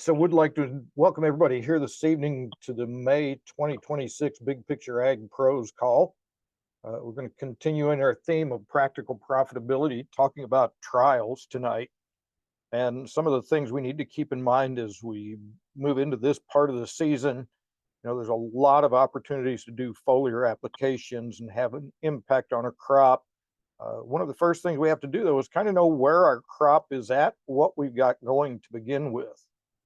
so would like to welcome everybody here this evening to the May 2026 Big Picture Ag Pros call. We're going to continue in our theme of practical profitability, talking about trials tonight. And some of the things we need to keep in mind as we move into this part of the season. There's a lot of opportunities to do foliar applications and have an impact on a crop. One of the first things we have to do, though, is kind of know where our crop is at, what we've got going to begin with.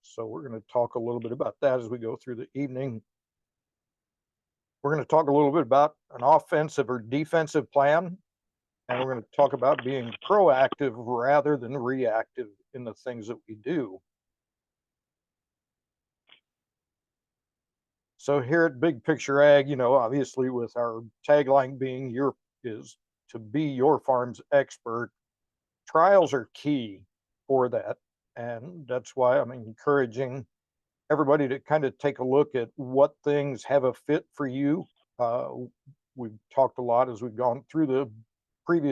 So we're going to talk a little bit about that as we go through the evening. We're going to talk a little bit about an offensive or defensive plan, and we're going to talk about being proactive rather than reactive in the things that we do. So here at Big Picture Ag, obviously with our tagline being is to be your farm's expert, trials are key for that. And that's why I'm encouraging everybody to kind of take a look at what things have a fit for you. We've talked a lot as we've gone through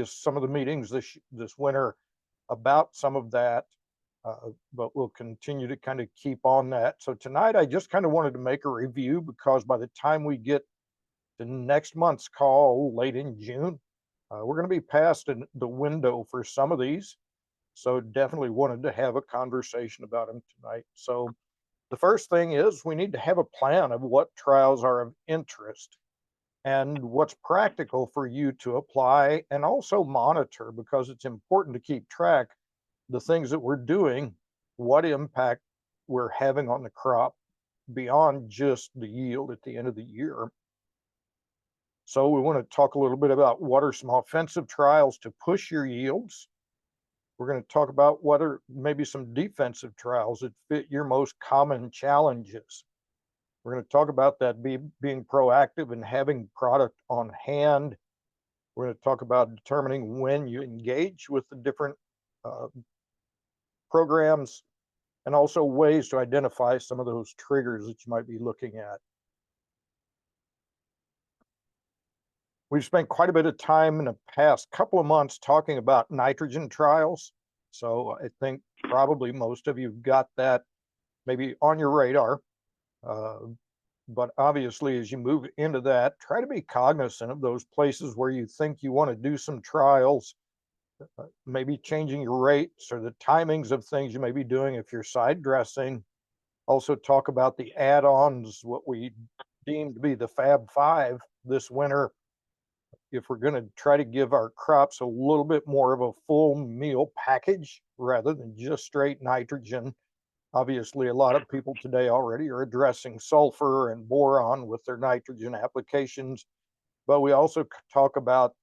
some of the meetings this winter about some of that, but we'll continue to kind of keep on that. So tonight, I just kind of wanted to make a review because by the time we get to next month's call late in June, we're going to be past the window for some of these. So definitely wanted to have a conversation about them tonight. So the first thing is we need to have a plan of what trials are of interest and what's practical for you to apply and also monitor, because it's important to keep track the things that we're doing, what impact we're having on the crop beyond just the yield at the end of the year. So we want to talk a little bit about what are some offensive trials to push your yields. We're going to talk about what are maybe some defensive trials that fit your most common challenges. We're going to talk about that being proactive and having product on hand. We're going to talk about determining when you engage with the different programs and also ways to identify some of those triggers that you might be looking at. We've spent quite a bit of time in the past couple of months talking about nitrogen trials. So I think probably most of you got that maybe on your radar. But obviously, as you move into that, try to be cognizant of those places where you think you want to do some trials, maybe changing your rates or the timings of things you may be doing if you're side dressing. Also talk about the add-ons, what we deem to be the Fab Five this winter. If we're going to try to give our crops a little bit more of a full meal package rather than just straight nitrogen. Obviously, a lot of people today already are addressing sulfur and boron with their nitrogen applications, but we also talk about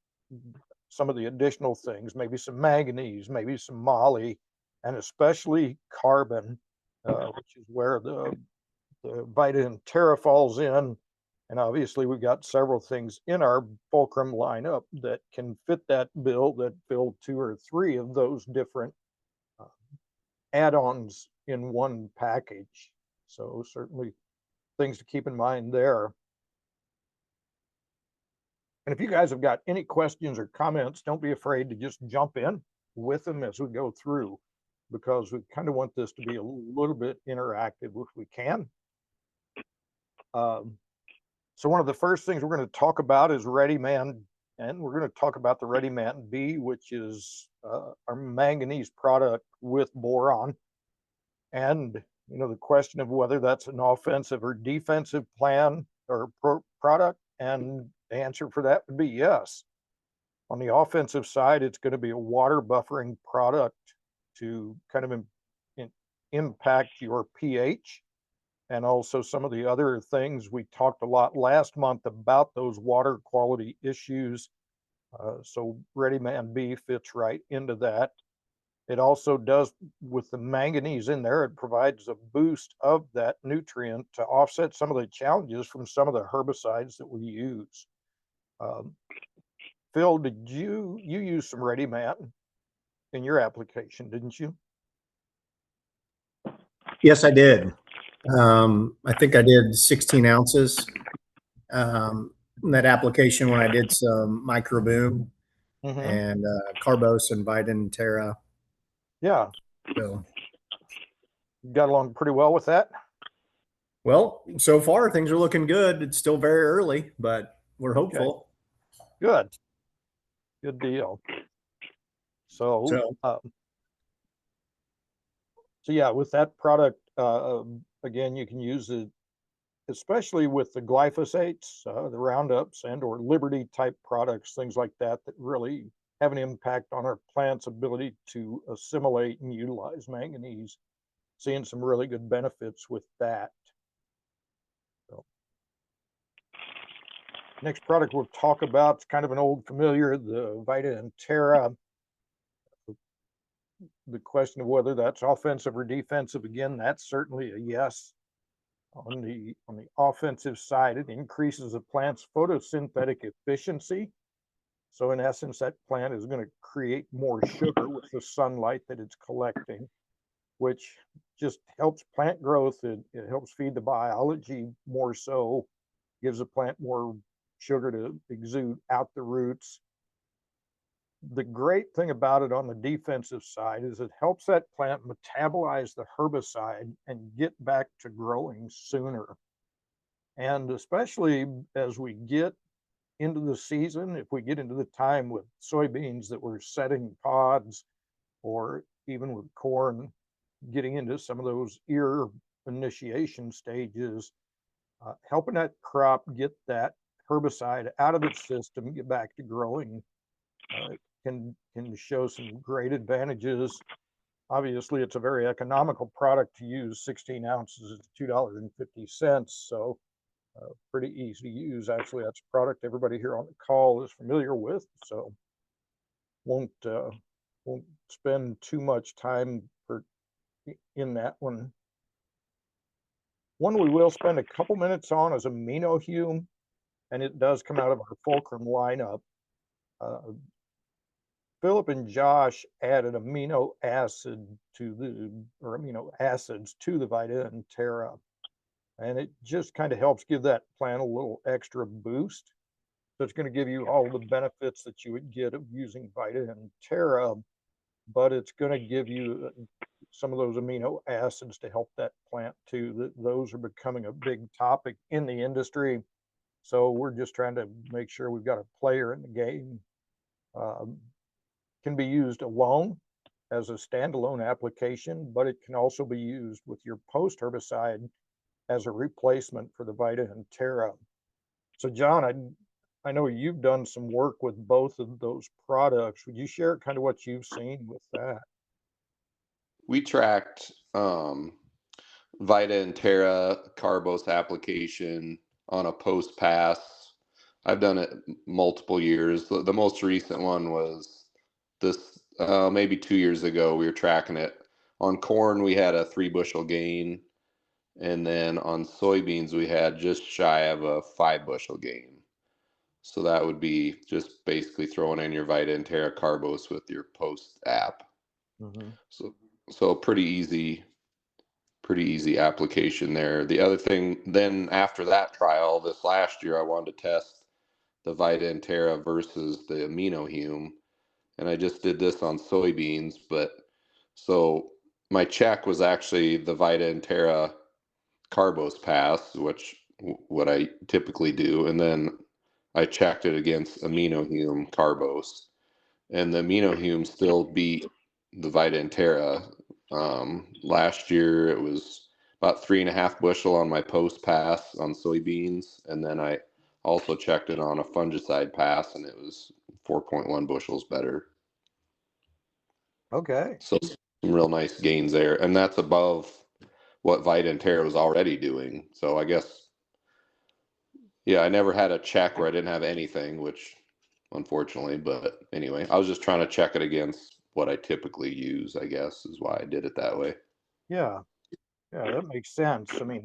some of the additional things, maybe some manganese, maybe some moly, and especially carbon, which is where the vitamin Terra falls in. And obviously, we've got several things in our fulcrum lineup that can fit that bill, that fill 2 or 3 of those different add-ons in one package. So certainly things to keep in mind there. And if you guys have got any questions or comments, don't be afraid to just jump in with them as we go through, because we kind of want this to be a little bit interactive if we can. So one of the first things we're going to talk about is Ready Man, and we're going to talk about the Ready Man B, which is our manganese product with boron. And, the question of whether that's an offensive or defensive plan or product, and the answer for that would be yes. On the offensive side, it's going to be a water buffering product to kind of impact your pH. And also some of the other things we talked a lot last month about those water quality issues. So Ready Man B fits right into that. It also does, with the manganese in there, it provides a boost of that nutrient to offset some of the challenges from some of the herbicides that we use. Phil, did you use some Ready Man in your application, didn't you? Yes, I did. I think I did 16 ounces in that application when I did some microboom and Carbos and Vitamin Terra. Yeah. So got along pretty well with that? Well, so far things are looking good. It's still very early, but we're Okay, hopeful. good. Good deal. So, So, so yeah, with that product, again, you can use it, especially with the glyphosates, the Roundups and or Liberty type products, things like that, that really have an impact on our plant's ability to assimilate and utilize manganese. Seeing some really good benefits with that. So, next product we'll talk about is kind of an old familiar, the Vita and Terra. The question of whether that's offensive or defensive, again, that's certainly a yes. On the offensive side, it increases the plant's photosynthetic efficiency. So in essence, that plant is going to create more sugar with the sunlight that it's collecting, which just helps plant growth. It helps feed the biology more so, gives the plant more sugar to exude out the roots. The great thing about it on the defensive side is it helps that plant metabolize the herbicide and get back to growing sooner. And especially as we get into the season, if we get into the time with soybeans that we're setting pods, or even with corn, getting into some of those ear initiation stages, helping that crop get that herbicide out of its system, get back to growing, can show some great advantages. Obviously, it's a very economical product to use. 16 ounces is $2.50, so pretty easy to use. Actually, that's a product everybody here on the call is familiar with, so won't spend too much time in that one. One we will spend a couple minutes on is aminohume, and it does come out of our fulcrum lineup. Philip and Josh added amino acids to the Vita and Terra, and it just kind of helps give that plant a little extra boost. So it's going to give you all the benefits that you would get of using Vita and Terra, but it's going to give you some of those amino acids to help that plant too. Those are becoming a big topic in the industry. So we're just trying to make sure we've got a player in the game. Can be used alone as a standalone application, but it can also be used with your post herbicide as a replacement for the Vita and Terra. So John, I know you've done some work with both of those products. Would you share kind of what you've seen with that? We tracked Vita and Terra Carbos application on a post pass. I've done it multiple years. The most recent one was this maybe 2 years ago. We were tracking it on corn. We had a 3 bushel gain, and then on soybeans we had just shy of a 5 bushel gain. So that would be just basically throwing in your Vita and Terra Carbos with your post app. Mm-hmm. So pretty easy application there. The other thing, then after that trial this last year, I wanted to test the Vita and Terra versus the aminohume, and I just did this on soybeans. But so my check was actually the Vita and Terra Carbos pass, which what I typically do, and then I checked it against aminohume Carbos, and the aminohume still beat the Vita and Terra. Last year it was about 3.5 bushel on my post pass on soybeans, and then I also checked it on a fungicide pass, and it was 4.1 bushels better. Okay. So some real nice gains there, and that's above what Vita and Terra was already doing. So I guess, yeah, I never had a check where I didn't have anything, which unfortunately, but anyway, I was just trying to check it against what I typically use, I guess, is why I did it that way. Yeah. Yeah, that makes sense. I mean,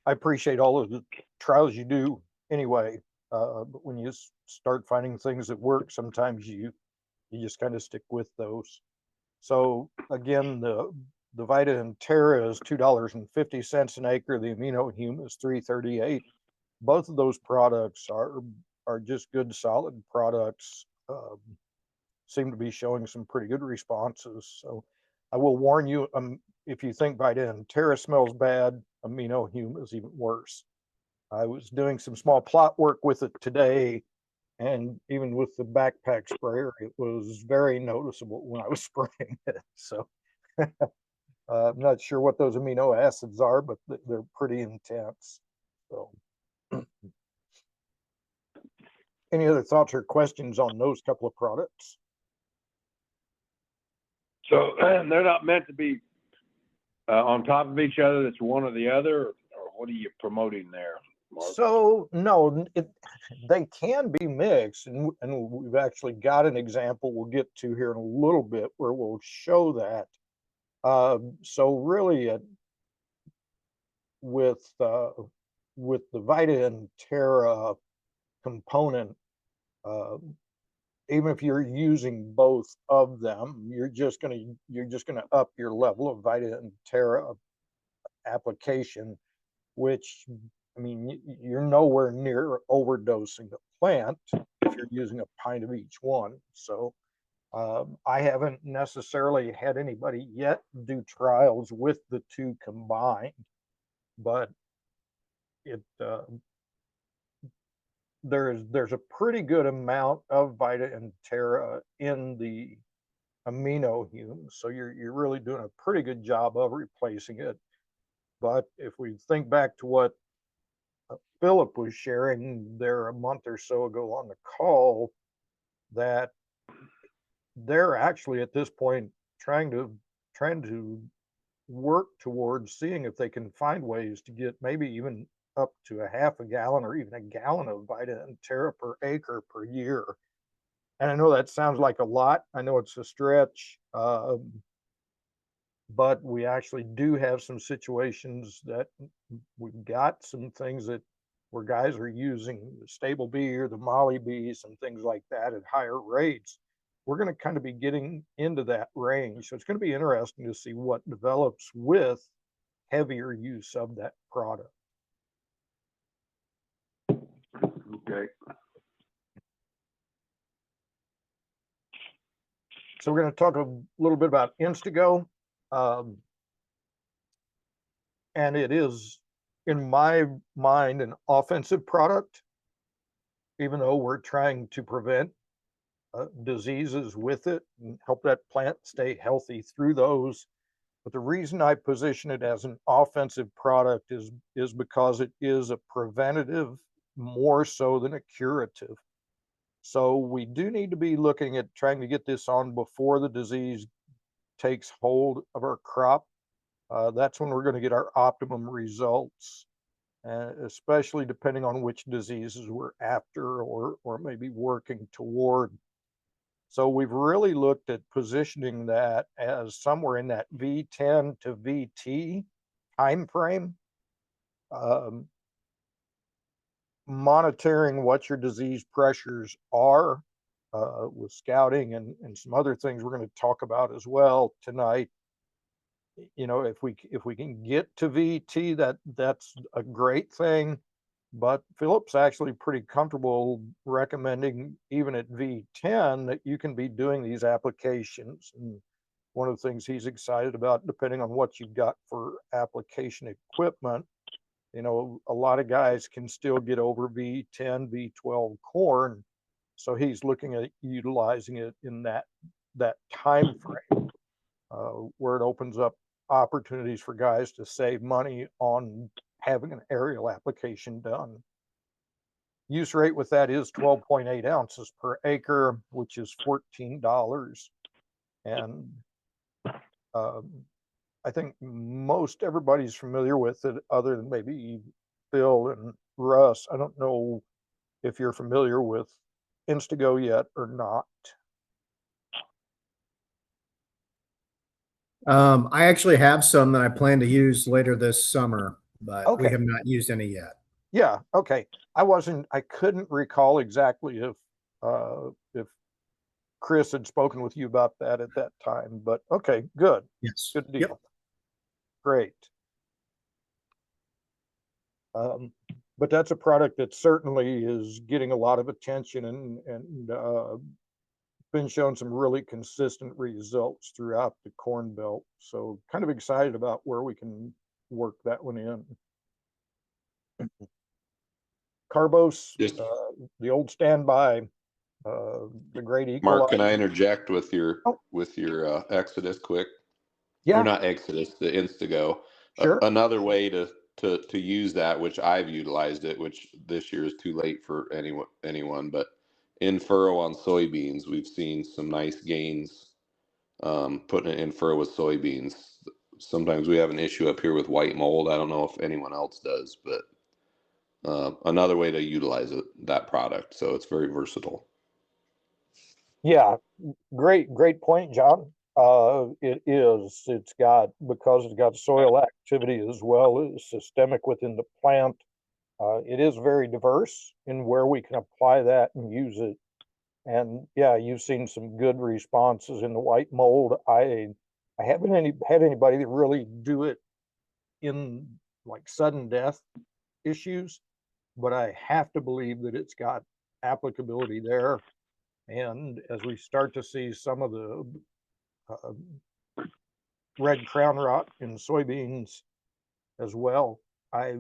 I appreciate all of the trials you do anyway. But when you start finding things that work, sometimes you just kind of stick with those. So again, the Vita and Terra is $2.50 an acre. The aminohume is $3.38. Both of those products are just good, solid products. Seem to be showing some pretty good responses. So I will warn you, if you think Vita and Terra smells bad, amino hume is even worse. I was doing some small plot work with it today, and even with the backpack sprayer, it was very noticeable when I was spraying it. So I'm not sure what those amino acids are, but they're pretty intense. So any other thoughts or questions on those couple of products? So they're not meant to be on top of each other. It's one or the other, or what are you promoting there, Mark? So no, they can be mixed, and we've actually got an example we'll get to here in a little bit where we'll show that. So really, with the Vita and Terra component, even if you're using both of them, you're just gonna up your level of Vita and Terra application, which, I mean, you're nowhere near overdosing the plant if you're using a pint of each one. So I haven't necessarily had anybody yet do trials with the two combined, but it there's a pretty good amount of Vita and Terra in the amino hume, so you're really doing a pretty good job of replacing it. But if we think back to what Philip was sharing there a month or so ago on the call, that they're actually at this point trying to work towards seeing if they can find ways to get maybe even up to a half a gallon or even a gallon of Vita and Terra per acre per year. And I know that sounds like a lot. I know it's a stretch, but we actually do have some situations that we've got some things that where guys are using the stable bee or the molly bees and things like that at higher rates. We're going to kind of be getting into that range. So it's going to be interesting to see what develops with heavier use of that product. Okay. So we're going to talk a little bit about Instago. And it is, in my mind, an offensive product, even though we're trying to prevent diseases with it and help that plant stay healthy through those. But the reason I position it as an offensive product is because it is a preventative more so than a curative. So we do need to be looking at trying to get this on before the disease takes hold of our crop. That's when we're going to get our optimum results, especially depending on which diseases we're after or maybe working toward. So we've really looked at positioning that as somewhere in that V10 to VT time frame, monitoring what your disease pressures are with scouting and some other things we're going to talk about as well tonight. You know, if we can get to VT, that's a great thing. But Philip's actually pretty comfortable recommending even at V10 that you can be doing these applications. And one of the things he's excited about, depending on what you've got for application equipment, you know, a lot of guys can still get over V10, V12 corn. So he's looking at utilizing it in that time frame where it opens up opportunities for guys to save money on having an aerial application done. Use rate with that is 12.8 ounces per acre, which is $14. And I think most everybody's familiar with it other than maybe Phil and Russ. I don't know if you're familiar with Instago yet or not. I actually have some that I plan to use later this summer, but we Okay. have not used any yet. Yeah, okay. I couldn't recall exactly if Chris had spoken with you about that at that time, but okay, good. Yes. Good deal. Yep. Great. But that's a product that certainly is getting a lot of attention, and been showing some really consistent results throughout the Corn Belt. So kind of excited about where we can work that one in. Carbos, Just the old standby, the great Mark, can I equalizer. interject with your Oh, Exodus quick? Or yeah, not Exodus, the Instago. sure. Another way to use that, which I've utilized it, which this year is too late for anyone, but in furrow on soybeans, we've seen some nice gains putting it in furrow with soybeans. Sometimes we have an issue up here with white mold. I don't know if anyone else does, but another way to utilize that product. So it's very versatile. Yeah, great point, John. It is. Because it's got soil activity as well as systemic within the plant. It is very diverse in where we can apply that and use it. And yeah, you've seen some good responses in the white mold. I haven't had anybody that really do it in like sudden death issues, but I have to believe that it's got applicability there. And as we start to see some of the red crown rot in soybeans as well, I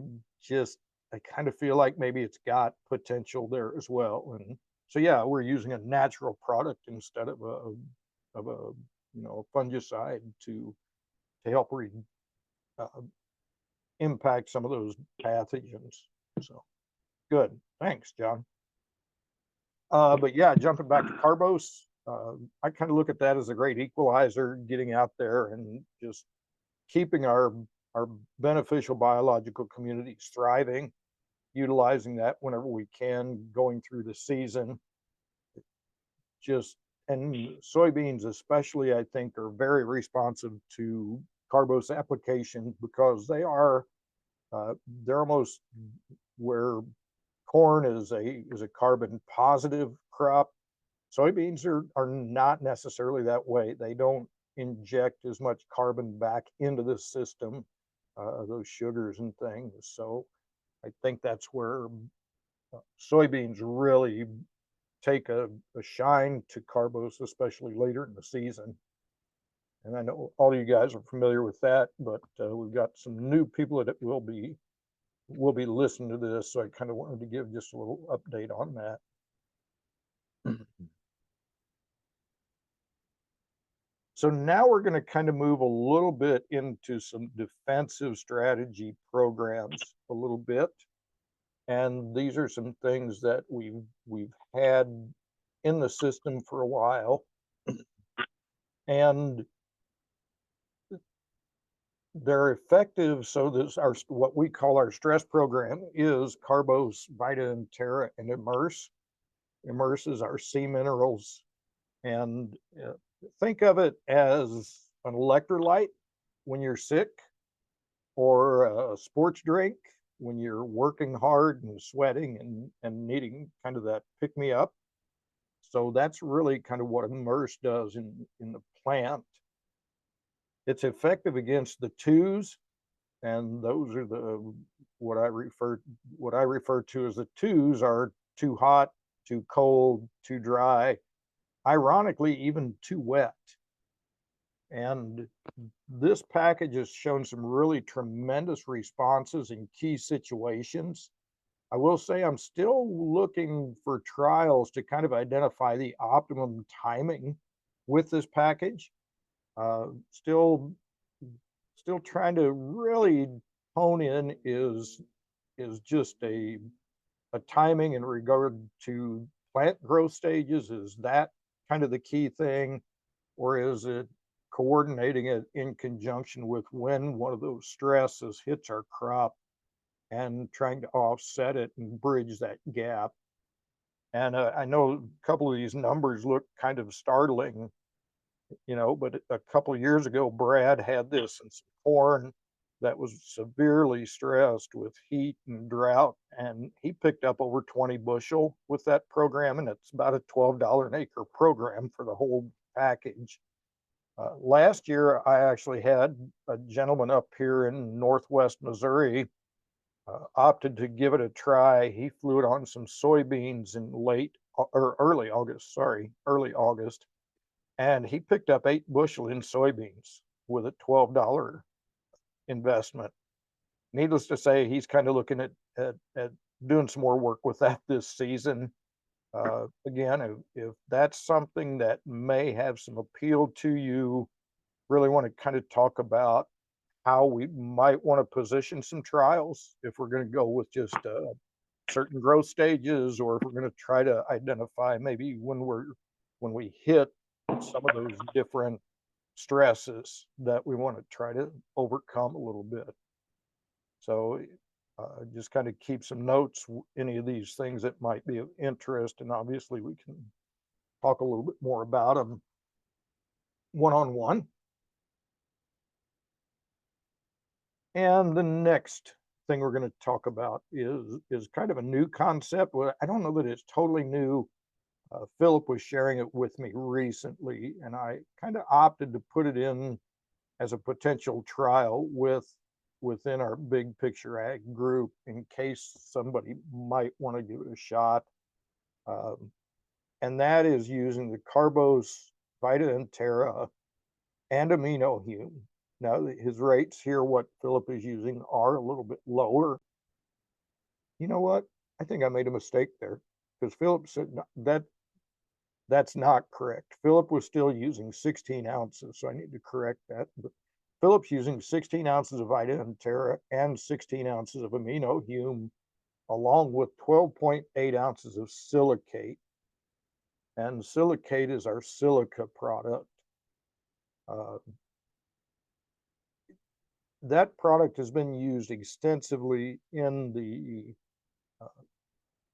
kind of feel like maybe it's got potential there as well. And so yeah, we're using a natural product instead of a fungicide to help impact some of those pathogens. So good, thanks, John. But yeah, jumping back to Carbos, I kind of look at that as a great equalizer, getting out there and just keeping our beneficial biological communities thriving, utilizing that whenever we can, going through the season. And soybeans especially, I think, are very responsive to Carbos application because they're almost where corn is a carbon positive crop. Soybeans are not necessarily that way. They don't inject as much carbon back into the system, those sugars and things. So I think that's where soybeans really take a shine to Carbos, especially later in the season. And I know all of you guys are familiar with that, but we've got some new people that will be listening to this. So I kind of wanted to give just a little update on that. So now we're going to kind of move a little bit into some defensive strategy programs a little bit. And these are some things that we've had in the system for a while. And they're effective. So what we call our stress program is Carbos, Vita and Terra, and Immerse. Immerse is our sea minerals. And think of it as an electrolyte when you're sick, or a sports drink when you're working hard and sweating and needing kind of that pick me up. So that's really kind of what Immerse does in the plant. It's effective against the twos, and those are what I refer to as the twos are too hot, too cold, too dry, ironically even too wet. And this package has shown some really tremendous responses in key situations. I will say I'm still looking for trials to kind of identify the optimum timing with this package. Still trying to really hone in is just a timing in regard to plant growth stages. Is that kind of the key thing, or is it coordinating it in conjunction with when one of those stresses hits our crop and trying to offset it and bridge that gap? And I know a couple of these numbers look kind of startling, but a couple of years ago, Brad had this in some corn that was severely stressed with heat and drought, and he picked up over 20 bushel with that program, and it's about a $12 an acre program for the whole package. Last year, I actually had a gentleman up here in Northwest Missouri opted to give it a try. He flew it on some soybeans in early August, and he picked up 8 bushel in soybeans with a $12 investment. Needless to say, he's kind of looking at doing some more work with that this season. Again, if that's something that may have some appeal to you, really want to kind of talk about how we might want to position some trials if we're going to go with just certain growth stages, or if we're going to try to identify maybe when we hit some of those different stresses that we want to try to overcome a little bit. So just kind of keep some notes, any of these things that might be of interest, and obviously we can talk a little bit more about them one-on-one. And the next thing we're going to talk about is kind of a new concept. Well, I don't know that it's totally new. Philip was sharing it with me recently, and I kind of opted to put it in as a potential trial within our Big Picture Ag group in case somebody might want to give it a shot. And that is using the Carbos, Vita and Terra, and Amino Hume. Now, his rates here, what Philip is using, are a little bit lower. You know what? I think I made a mistake there, because Philip said that's not correct. Philip was still using 16 ounces, so I need to correct that. But Philip's using 16 ounces of Vita and Terra and 16 ounces of Amino Hume, along with 12.8 ounces of silicate. And silicate is our silica product. That product has been used extensively in the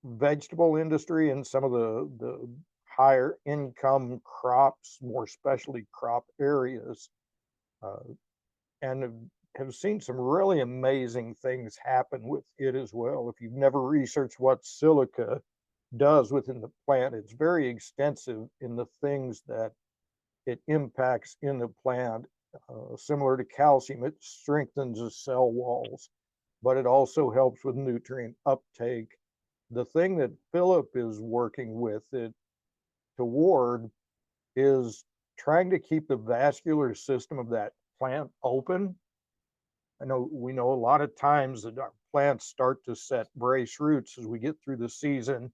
vegetable industry and some of the higher income crops, more specialty crop areas, and have seen some really amazing things happen with it as well. If you've never researched what silica does within the plant, it's very extensive in the things that it impacts in the plant. Similar to calcium, it strengthens the cell walls, but it also helps with nutrient uptake. The thing that Philip is working with it toward is trying to keep the vascular system of that plant open. We know a lot of times that our plants start to set brace roots as we get through the season.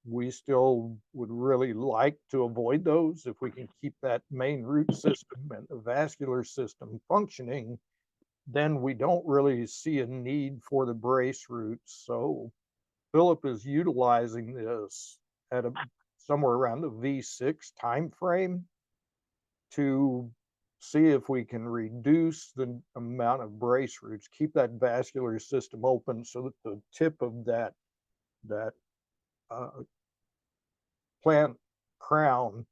We still would really like to avoid those. If we can keep that main root system and the vascular system functioning, then we don't really see a need for the brace roots. So Philip is utilizing this at somewhere around the V6 time frame to see if we can reduce the amount of brace roots, keep that vascular system open so that the tip of that plant crown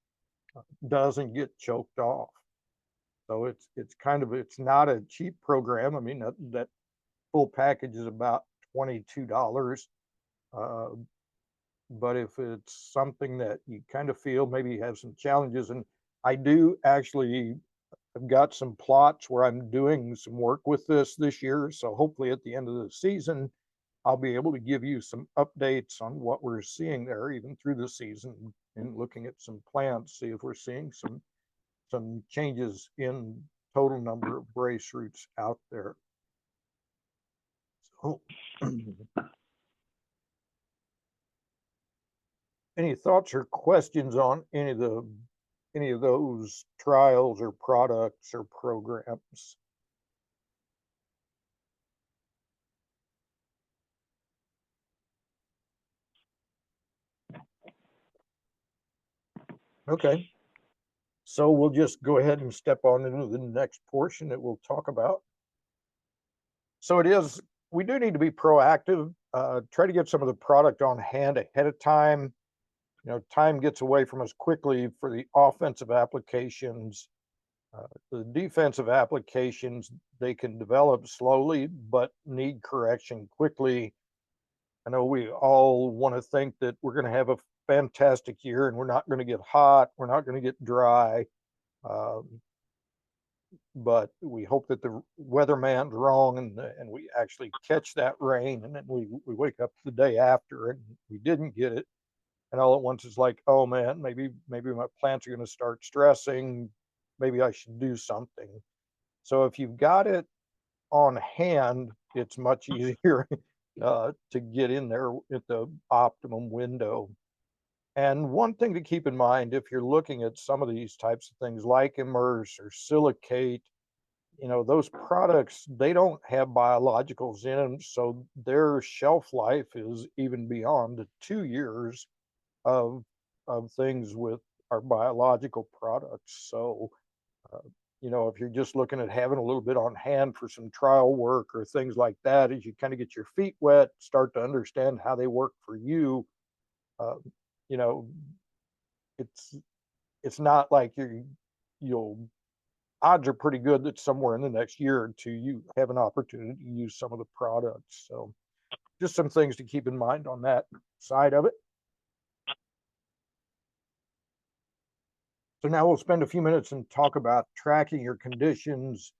doesn't get choked off. So it's not a cheap program. I mean, that full package is about $22. But if it's something that you kind of feel maybe you have some challenges, and I do actually have got some plots where I'm doing some work with this year. So hopefully at the end of the season, I'll be able to give you some updates on what we're seeing there, even through the season, and looking at some plants, see if we're seeing some changes in total number of brace roots out there. So any thoughts or questions on any of those trials or products or programs? Okay, so we'll just go ahead and step on into the next portion that we'll talk about. So we do need to be proactive, try to get some of the product on hand ahead of time. Time gets away from us quickly for the offensive applications. The defensive applications, they can develop slowly, but need correction quickly. I know we all want to think that we're going to have a fantastic year and we're not going to get hot, we're not going to get dry. But we hope that the weatherman's wrong and we actually catch that rain, and then we wake up the day after and we didn't get it. and all at once it's like, oh man, maybe my plants are going to start stressing. Maybe I should do something. So if you've got it on hand, it's much easier to get in there at the optimum window. And one thing to keep in mind, if you're looking at some of these types of things like immerse or silicate, those products, they don't have biologicals in them, so their shelf life is even beyond 2 years of things with our biological products. So uh, if you're just looking at having a little bit on hand for some trial work or things like that, as you kind of get your feet wet, start to understand how they work for you, uh, you know it's not like you'll odds are pretty good that somewhere in the next year or two you have an opportunity to use some of the products. So just some things to keep in mind on that side of it. So now we'll spend a few minutes and talk about tracking your conditions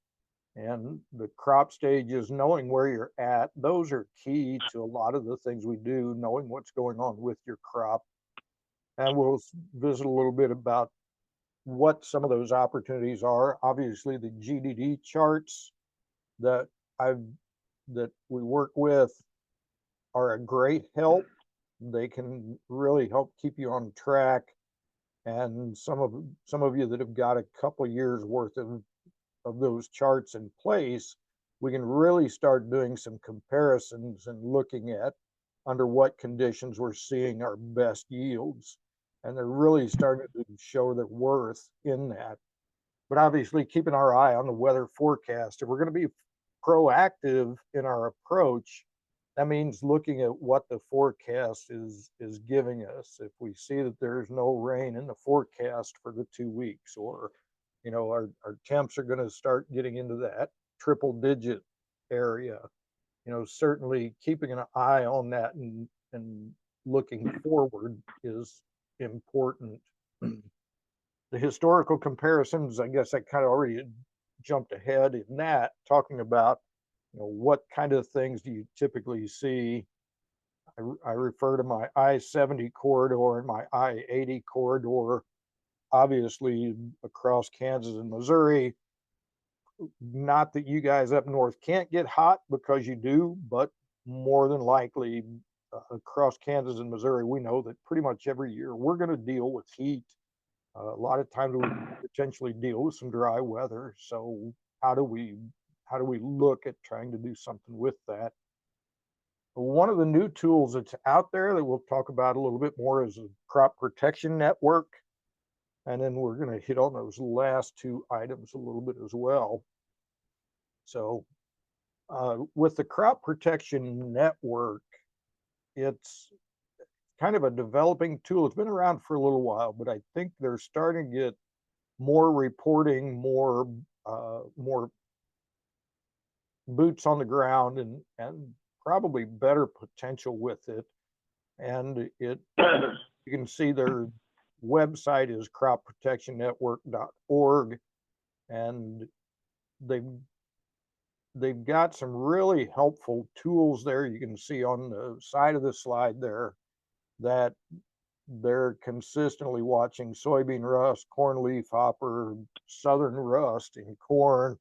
and the crop stages, knowing where you're at. Those are key to a lot of the things we do, knowing what's going on with your crop. And we'll visit a little bit about what some of those opportunities are. Obviously, the GDD charts that we work with are a great help. They can really help keep you on track. And some of you that have got a couple of years worth of those charts in place, we can really start doing some comparisons and looking at under what conditions we're seeing our best yields. And they're really starting to show their worth in that. But obviously keeping our eye on the weather forecast. If we're going to be proactive in our approach, that means looking at what the forecast is giving us. If we see that there's no rain in the forecast for the 2 weeks, or our temps are going to start getting into that triple digit area, certainly keeping an eye on that and looking forward is important. The historical comparisons, I guess I kind of already jumped ahead in that, talking about what kind of things do you typically see. I refer to my I-70 corridor and my I-80 corridor, obviously across Kansas and Missouri. Not that you guys up north can't get hot, because you do, but more than likely across Kansas and Missouri, we know that pretty much every year we're going to deal with heat. A lot of times we potentially deal with some dry weather. So how do we look at trying to do something with that? One of the new tools that's out there that we'll talk about a little bit more is a crop protection network. And then we're going to hit on those last two items a little bit as well. So with the crop protection network, it's kind of a developing tool. It's been around for a little while, but I think they're starting to get more reporting, more boots on the ground, and probably better potential with it. And you can see their website is cropprotectionnetwork.org, and they've got some really helpful tools there. You can see on the side of the slide there that they're consistently watching soybean rust, corn leaf hopper, southern rust in corn,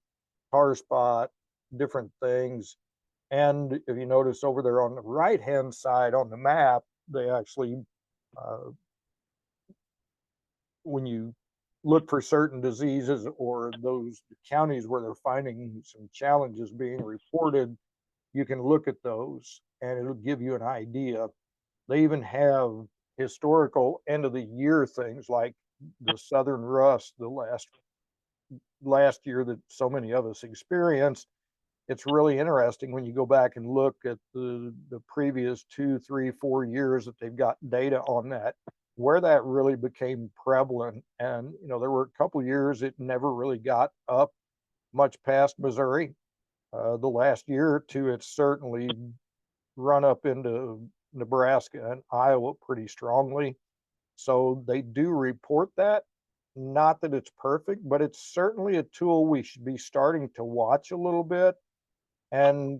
tar spot, different things. And if you notice over there on the right-hand side on the map, they actually, when you look for certain diseases or those counties where they're finding some challenges being reported, you can look at those and it'll give you an idea. They even have historical end of the year things like the southern rust, the last year that so many of us experienced. It's really interesting when you go back and look at the previous 2, 3, 4 years that they've got data on that, where that really became prevalent. And there were a couple of years it never really got up much past Missouri. The last year or two, it's certainly run up into Nebraska and Iowa pretty strongly. So they do report that. Not that it's perfect, but it's certainly a tool we should be starting to watch a little bit and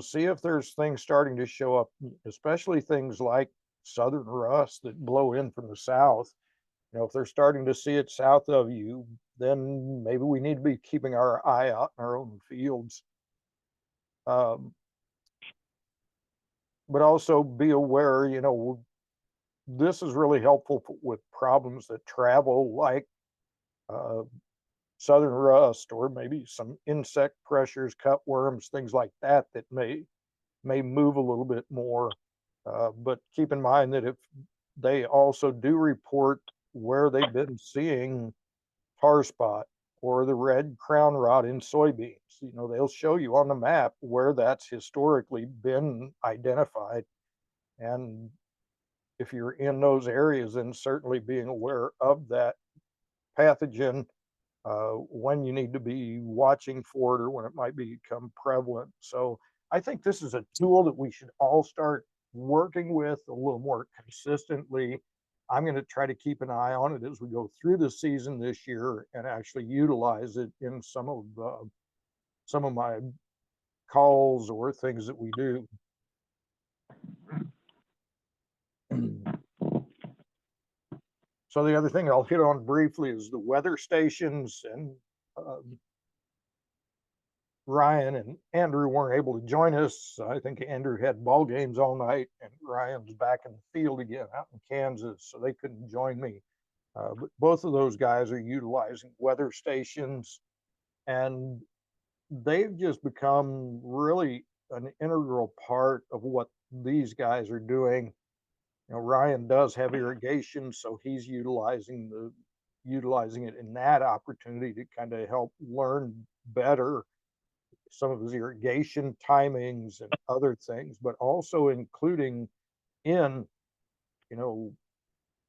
see if there's things starting to show up, especially things like southern rust that blow in from the south. You know, if they're starting to see it south of you, then maybe we need to be keeping our eye out in our own fields. But also be aware, you know, this is really helpful with problems that travel, like uh, southern rust, or maybe some insect pressures, cutworms, things like that, that may move a little bit more. But keep in mind that if they also do report where they've been seeing tar spot or the red crown rot in soybeans, you know, they'll show you on the map where that's historically been identified. And if you're in those areas, then certainly being aware of that pathogen, when you need to be watching for it or when it might become prevalent. So I think this is a tool that we should all start working with a little more consistently. I'm going to try to keep an eye on it as we go through the season this year and actually utilize it in some of my calls or things that we do. So the other thing I'll hit on briefly is the weather stations, and Ryan and Andrew weren't able to join us. I think Andrew had ball games all night, and Ryan's back in the field again out in Kansas, so they couldn't join me. But both of those guys are utilizing weather stations, and they've just become really an integral part of what these guys are doing. You know, Ryan does have irrigation, so he's utilizing it in that opportunity to kind of help learn better some of his irrigation timings and other things, but also including in, you know,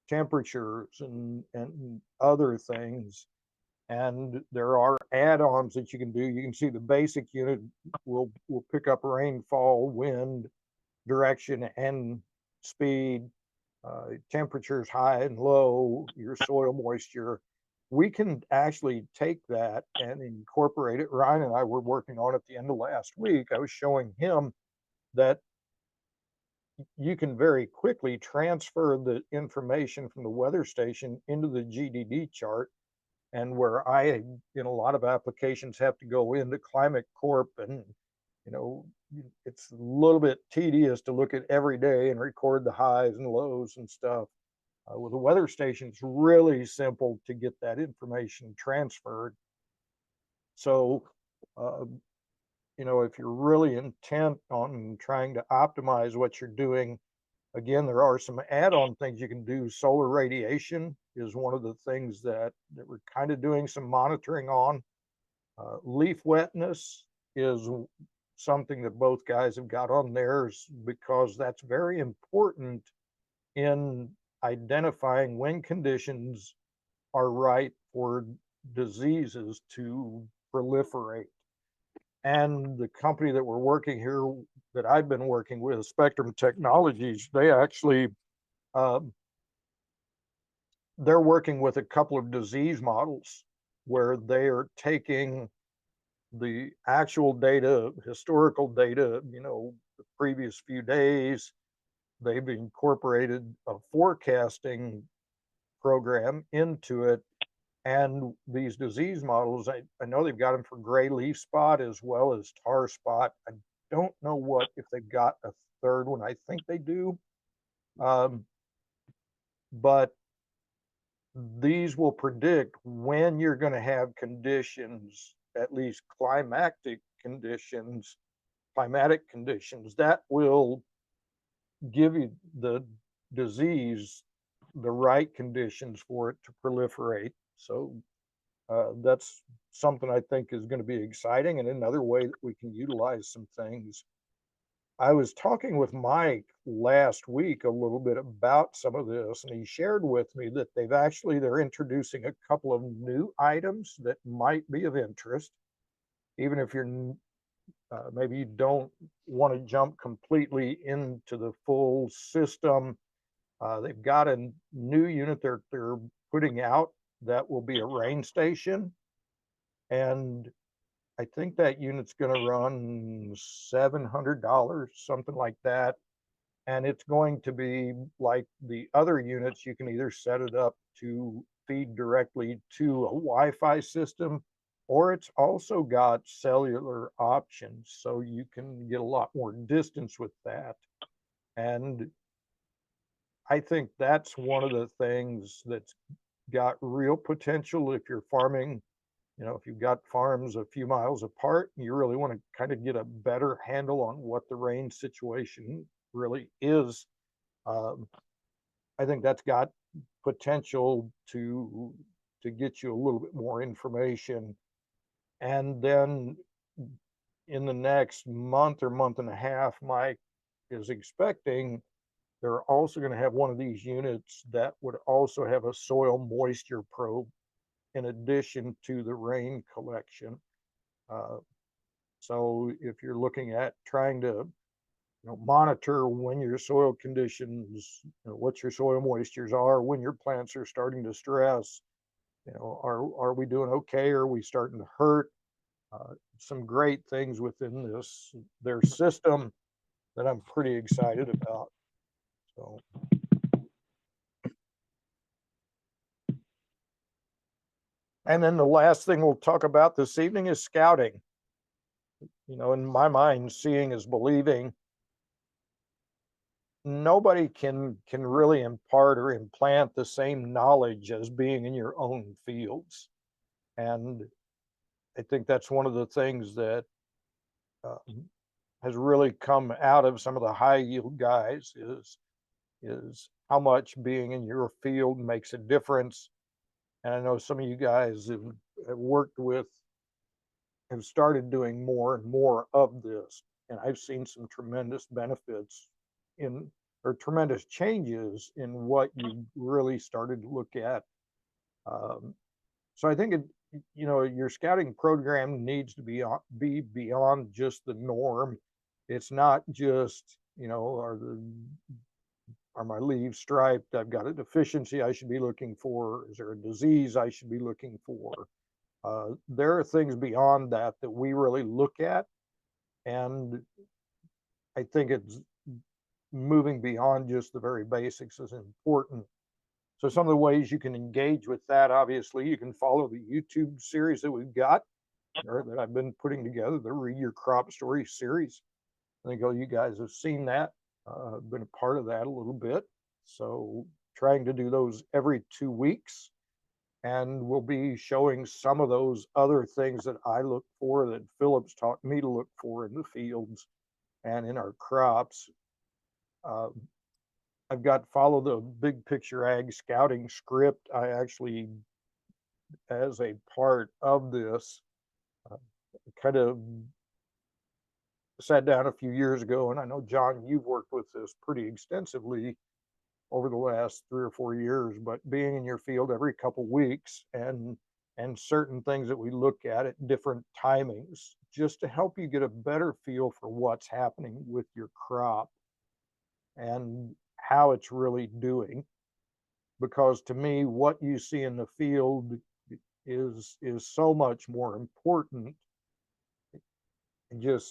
temperatures and other things. And there are add-ons that you can do. You can see the basic unit will pick up rainfall, wind, direction, and speed, temperatures high and low, your soil moisture. We can actually take that and incorporate it. Ryan and I were working on it at the end of last week. I was showing him that you can very quickly transfer the information from the weather station into the GDD chart. And where I, in a lot of applications, have to go into Climate Corp, and, you know, it's a little bit tedious to look at every day and record the highs and lows and stuff. With a weather station, it's really simple to get that information transferred. So, you know, if you're really intent on trying to optimize what you're doing, again, there are some add-on things you can do. Solar radiation is one of the things that we're kind of doing some monitoring on. Leaf wetness is something that both guys have got on theirs, because that's very important in identifying when conditions are right for diseases to proliferate. And the company that we're working here, that I've been working with, Spectrum Technologies, they actually, they're working with a couple of disease models where they are taking the actual data, historical data, you know, the previous few days. They've incorporated a forecasting program into it. And these disease models, I know they've got them for gray leaf spot as well as tar spot. I don't know what, if they've got a third one. I think they do. But these will predict when you're going to have conditions, at least climatic conditions that will give you the disease the right conditions for it to proliferate. So that's something I think is going to be exciting, and another way that we can utilize some things. I was talking with Mike last week a little bit about some of this, and he shared with me that they're introducing a couple of new items that might be of interest, even if you're maybe you don't want to jump completely into the full system. They've got a new unit they're putting out that will be a rain station, and I think that unit's going to run $700, something like that. And it's going to be like the other units. You can either set it up to feed directly to a Wi-Fi system, or it's also got cellular options, so you can get a lot more distance with that. And I think that's one of the things that's got real potential if you're farming. You know, if you've got farms a few miles apart, you really want to kind of get a better handle on what the rain situation really is. um, I think that's got potential to get you a little bit more information. And then in the next month or month and a half, Mike is expecting they're also going to have one of these units that would also have a soil moisture probe in addition to the rain collection. Uh, so if you're looking at trying to monitor when your soil conditions, what your soil moistures are, when your plants are starting to stress, are we doing okay? Or are we starting to hurt? Some great things within their system that I'm pretty excited about. So. And then the last thing we'll talk about this evening is scouting. In my mind, seeing is believing. Nobody can really impart or implant the same knowledge as being in your own fields. And I think that's one of the things that has really come out of some of the high yield guys is how much being in your field makes a difference. And I know some of you guys have worked with, have started doing more and more of this. And I've seen some tremendous benefits or tremendous changes in what you really started to look at. So I think your scouting program needs to be beyond just the norm. It's not just, are my leaves striped? I've got a deficiency I should be looking for. Is there a disease I should be looking for? There are things beyond that we really look at. And I think it's moving beyond just the very basics is important. So some of the ways you can engage with that, obviously, you can follow the YouTube series that we've got, or that I've been putting together, the Read Your Crop Story series. I think all you guys have seen that, been a part of that a little bit. So trying to do those every 2 weeks. And we'll be showing some of those other things that I look for, that Philip's taught me to look for in the fields and in our crops. I've got Follow the Big Picture Ag Scouting script. I actually, as a part of this, kind of sat down a few years ago, and I know, John, you've worked with this pretty extensively over the last 3 or 4 years, but being in your field every couple weeks and certain things that we look at different timings, just to help you get a better feel for what's happening with your crop and how it's really doing. Because to me, what you see in the field is so much more important. And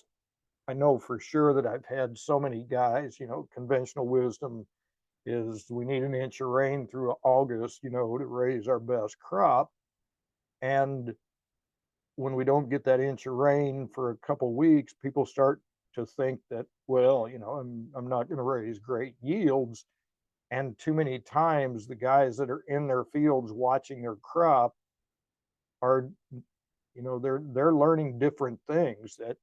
I know for sure that I've had so many guys, conventional wisdom is we need an inch of rain through August, to raise our best crop. And when we don't get that inch of rain for a couple weeks, people start to think that, well, I'm not going to raise great yields. And too many times the guys that are in their fields watching their crop are, they're learning different things, that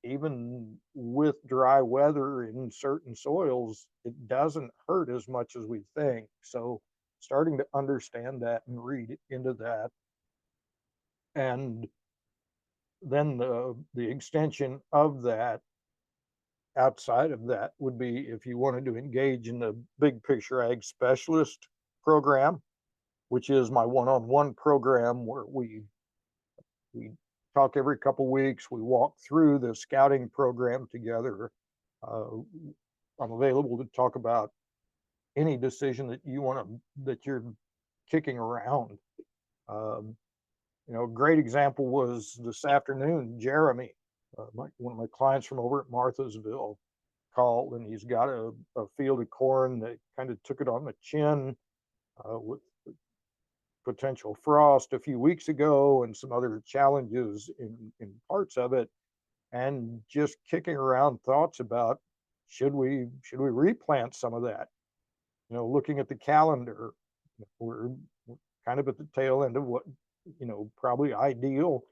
even with dry weather in certain soils, it doesn't hurt as much as we think. So starting to understand that and read into that. And then the extension of that, outside of that, would be if you wanted to engage in the Big Picture Ag Specialist program, which is my one-on-one program where we talk every couple weeks. We walk through the scouting program together. I'm available to talk about any decision that that you're kicking around. A great example was this afternoon, Jeremy, one of my clients from over at Marthasville. call, and he's got a field of corn that kind of took it on the chin with potential frost a few weeks ago and some other challenges in parts of it, and just kicking around thoughts about should we replant some of that. You know, looking at the calendar, we're kind of at the tail end of what, you know, probably ideal,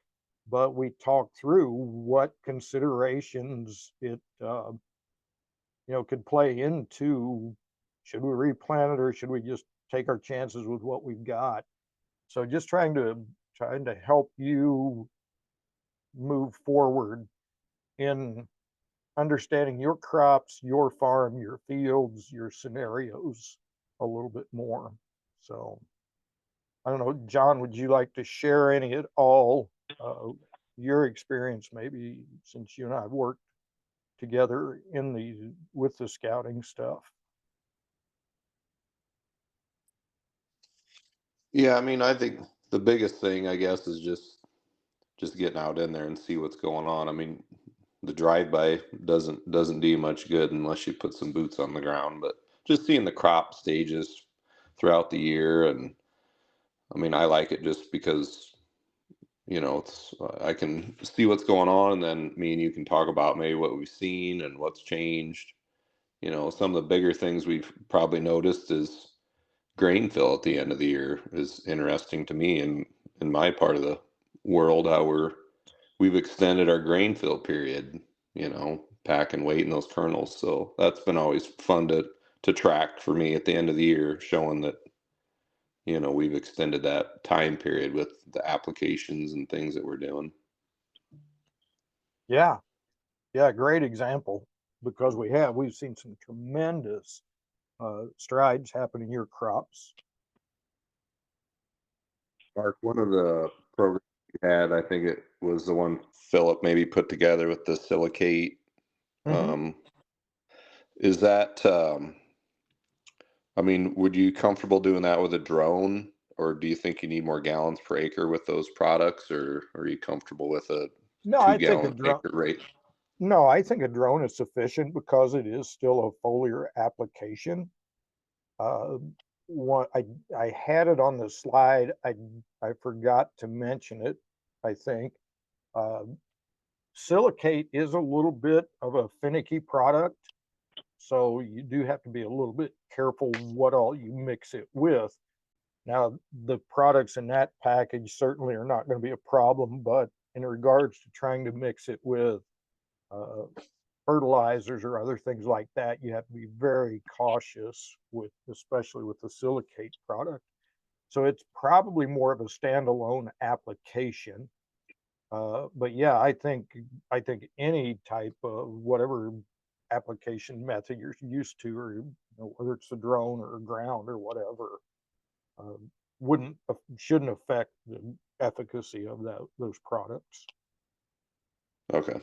but we talked through what considerations it you know, could play into should we replant it or should we just take our chances with what we've got. So just trying to help you move forward in understanding your crops, your farm, your fields, your scenarios a little bit more. So I don't know, John, would you like to share any at all your experience, maybe since you and I have worked together in the with the scouting stuff? Yeah, I mean, I think the biggest thing, I guess, is just getting out in there and see what's going on. I mean, the drive-by doesn't do you much good unless you put some boots on the ground, but just seeing the crop stages throughout the year. And I mean, I like it just because, you know, it's I can see what's going on, and then me and you can talk about maybe what we've seen and what's changed. You know, some of the bigger things we've probably noticed is grain fill at the end of the year is interesting to me. And in my part of the world, how we've extended our grain fill period, you know, pack and weight in those kernels. So that's been always fun to track for me at the end of the year, showing that, you know, we've extended that time period with the applications and things that we're doing. Yeah, yeah, great example, because we've seen some tremendous strides happen in your crops. Mark, one of the programs you had, I think it was the one Philip maybe put together with the silicate. Mm-hmm. Is that, I mean, would you comfortable doing that with a drone, or do you think you need more gallons per acre with those products, or are you comfortable with a No, two I think a gallon drone. acre rate? No, I think a drone is sufficient because it is still a foliar application. Uh, one, I had it on the slide. I forgot to mention it. I think uh, silicate is a little bit of a finicky product, so you do have to be a little bit careful what all you mix it with. Now, the products in that package certainly are not going to be a problem, but in regards to trying to mix it with uh, fertilizers or other things like that, you have to be very cautious with, especially with the silicate product. So it's probably more of a standalone application. But yeah, I think any type of whatever application method you're used to, or you know, whether it's a drone or a ground or whatever, wouldn't shouldn't affect the efficacy of those products. Okay.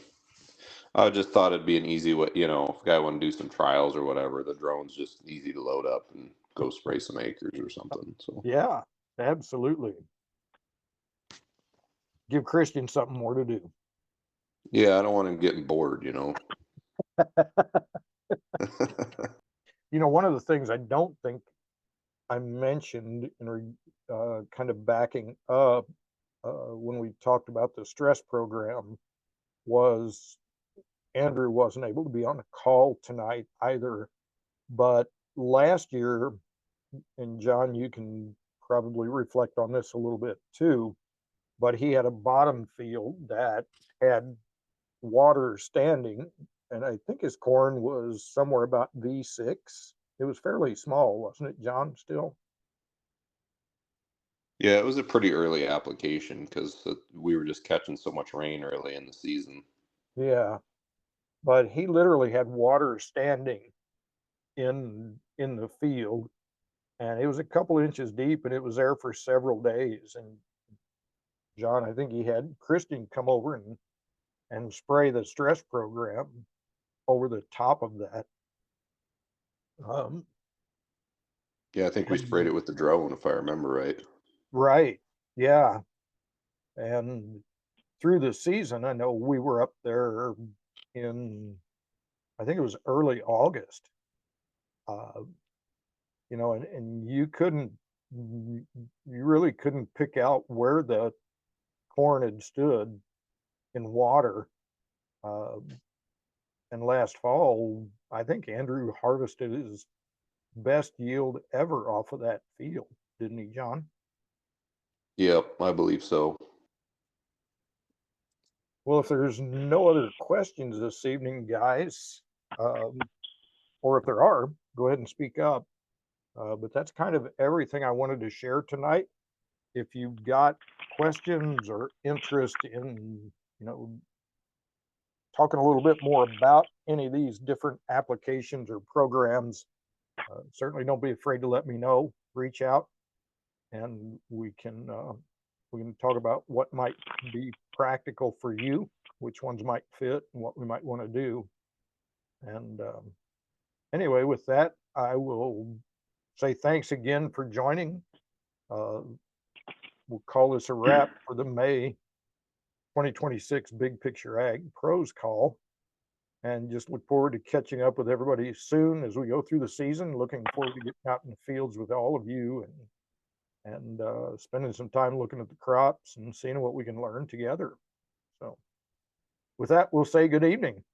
I just thought it'd be an easy way, you know, if a guy want to do some trials or whatever, the drone's just easy to load up and go spray some acres or something. So Yeah, absolutely. Give Christian something more to do. yeah, I don't want him getting bored, you know. You know, one of the things I don't think I mentioned in kind of backing up when we talked about the stress program was Andrew wasn't able to be on a call tonight either. But last year, and John, you can probably reflect on this a little bit too, but he had a bottom field that had water standing, and I think his corn was somewhere about V6. It was fairly small, wasn't it, John, still? Yeah, it was a pretty early application because we were just catching so much rain early in the season. Yeah, but he literally had water standing in the field, and it was a couple inches deep, and it was there for several days. And John, I think he had Christian come over and spray the stress program over the top of that. Um, Yeah, I think we sprayed it with the drone, if I remember right. right, yeah, and through the season, I know we were up there in I think it was early August. You know, and you really couldn't pick out where the corn had stood in water. And last fall, I think Andrew harvested his best yield ever off of that field, didn't he, John? Yep, I believe so. Well, if there's no other questions this evening, guys, or if there are, go ahead and speak up. But that's kind of everything I wanted to share tonight. If you've got questions or interest in, you know, talking a little bit more about any of these different applications or programs, certainly don't be afraid to let me know. Reach out, and we can talk about what might be practical for you, which ones might fit, and what we might want to do. And anyway, with that, I will say thanks again for joining. We'll call this a wrap for the May 2026 Big Picture Ag Pros Call, and just look forward to catching up with everybody soon as we go through the season. Looking forward to getting out in the fields with all of you and spending some time looking at the crops and seeing what we can learn together. So with that, we'll say good evening.